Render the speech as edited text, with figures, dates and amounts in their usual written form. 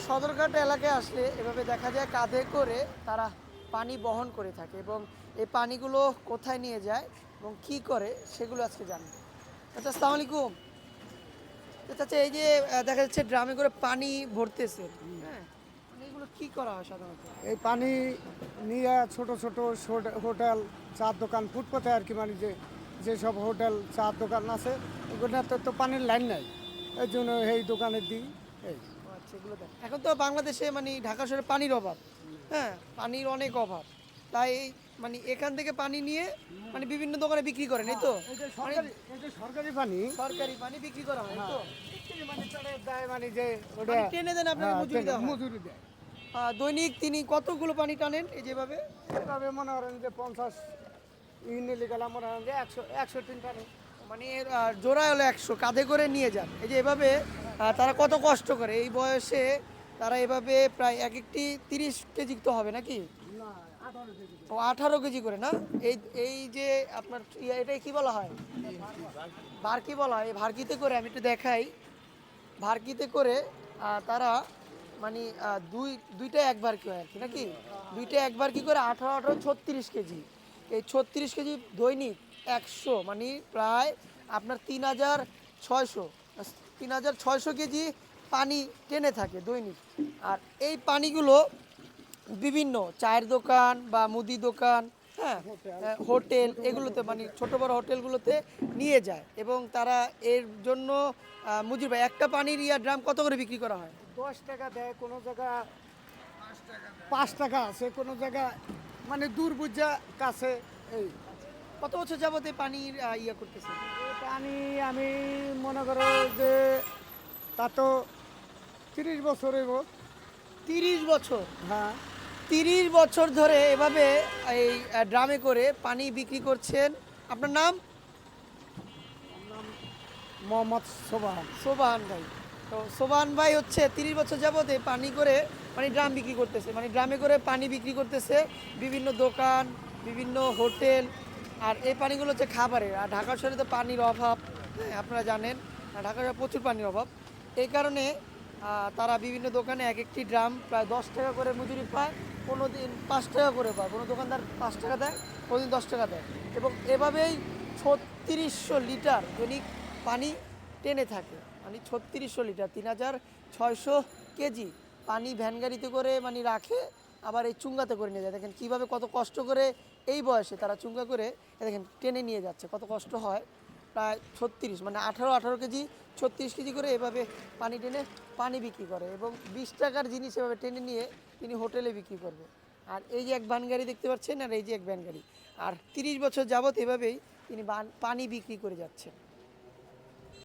সদরঘাট এলাকায় আসলে এভাবে দেখা যায় কাঁধে করে তারা পানি বহন করে থাকে এবং এই পানিগুলো কোথায় নিয়ে যায় এবং কি করে সেগুলো আজকে জানবো। আচ্ছা, আসসালামু আলাইকুম। তো চাচা, এই যে দেখা যাচ্ছে ড্রামে করে পানি ভরতেছে, হ্যাঁ, মানে এগুলো কি করা হয় সাধারণত? এই পানি নিয়ে ছোট ছোট হোটেল চার দোকান ফুটপাতে আর কি, মানে যেসব হোটেল চার দোকান আছে ওগুলোতে তো পানির লাইন নাই, এই জন্য এই দোকানে দিই। এই ও আচ্ছা, এগুলো দেখ, এখন তো বাংলাদেশে মানে ঢাকা শহরে পানির অভাব, হ্যাঁ, পানির অনেক অভাব। তাই মানে এখান থেকে পানি নিয়ে মানে বিভিন্ন দোকানে বিক্রি করেন, এই তো? এই যে মানে সরকারি পানি, সরকারি পানি বিক্রি করা হয়, এই তো? মানে তারা দেয়, মানে যে ওটা মানে টেনে দেন, আপনাকে মজুরি দেওয়া হয়? মজুরি দেয়। দৈনিক তিনি কতগুলো পানি টানেন এই যেভাবে? এভাবে মনে করেন যে 50 ইউনিলি গেলাম, মনে করেন যে 100 পানি। মানে জোড়া হলো 100, কাঁধে করে নিয়ে যান। এই যে এভাবে তারা কত কষ্ট করে এই বয়সে, তারা এভাবে প্রায় এক একটি 30 কেজি তো হবে নাকি? না, 18 কেজি। ও 18 কেজি করে না? এই এই যে আপনার এটাই কি বলা হয়? ভারকি বলা হয়। এই ভারকিতে করে আমি একটু দেখাই। ভারকিতে করে তারা মানে দুইটা একবার কি হয় আর কি নাকি? দুইটা একবার কি করে 18 36 কেজি। এই 36 কেজি দৈনিক 100 মানে প্রায় আপনার 3600, 3600 কেজি পানি টেনে থাকে দৈনিক। আর এই পানিগুলো বিভিন্ন চায়ের দোকান বা মুদি দোকান, হ্যাঁ, হোটেল, এগুলোতে মানে ছোট বড় হোটেলগুলোতে নিয়ে যায় এবং তারা এর জন্য মজুরি পায়। একটা পানির ড্রাম কত করে বিক্রি করা হয়? 10 টাকা দেয়, কোনো জায়গা 5 টাকা আছে, কোনো জায়গা মানে দূর বুঝা কাছে। এই কত বছর যাবত এই পানির করতেছে? এই পানি আমি মনে করো যে তা তো 30 বছর হইব। 30 বছর? হ্যাঁ। 30 বছর ধরে এভাবে এই ড্রামে করে পানি বিক্রি করছেন। আপনার নাম? আমার নাম মোহাম্মদ সোবাহান। সোবাহান ভাই। তো সোবাহান ভাই হচ্ছে 30 বছর যাবত এই পানি করে মানে ড্রাম বিক্রি করতেছে, মানে ড্রামে করে পানি বিক্রি করতেছে বিভিন্ন দোকান, বিভিন্ন হোটেল। আর এই পানিগুলো হচ্ছে খাবারের। আর ঢাকা শহরে তো পানির অভাব, হ্যাঁ, আপনারা জানেন। আর ঢাকা শহরে প্রচুর পানির অভাব। এই কারণে তারা বিভিন্ন দোকানে এক একটি ড্রাম প্রায় 10 টাকা করে মজুরি পায়, কোনো দিন 5 টাকা করে পায়, কোনো দোকানদার 5 টাকা দেয়, কোনো দিন 10 টাকা দেয়। এবং এভাবেই 3600 লিটার দৈনিক পানি টেনে থাকে। মানে 3600 লিটার, 3600 কেজি পানি ভ্যান গাড়িতে করে মানে রাখে, আবার এই চুঙ্গাতে করে নিয়ে যায়। দেখেন কীভাবে কত কষ্ট করে এই বয়সে তারা চুঙ্গা করে দেখেন টেনে নিয়ে যাচ্ছে, কত কষ্ট হয়। প্রায় 36 মানে 18 কেজি, 36 কেজি করে এভাবে পানি টেনে পানি বিক্রি করে এবং 20 টাকার জিনিস এভাবে টেনে নিয়ে তিনি হোটেলে বিক্রি করবে। আর এই যে এক ভ্যান গাড়ি দেখতে পাচ্ছেন, আর এই যে এক ভ্যান গাড়ি, আর 30 বছর যাবত এভাবেই তিনি পানি বিক্রি করে যাচ্ছেন।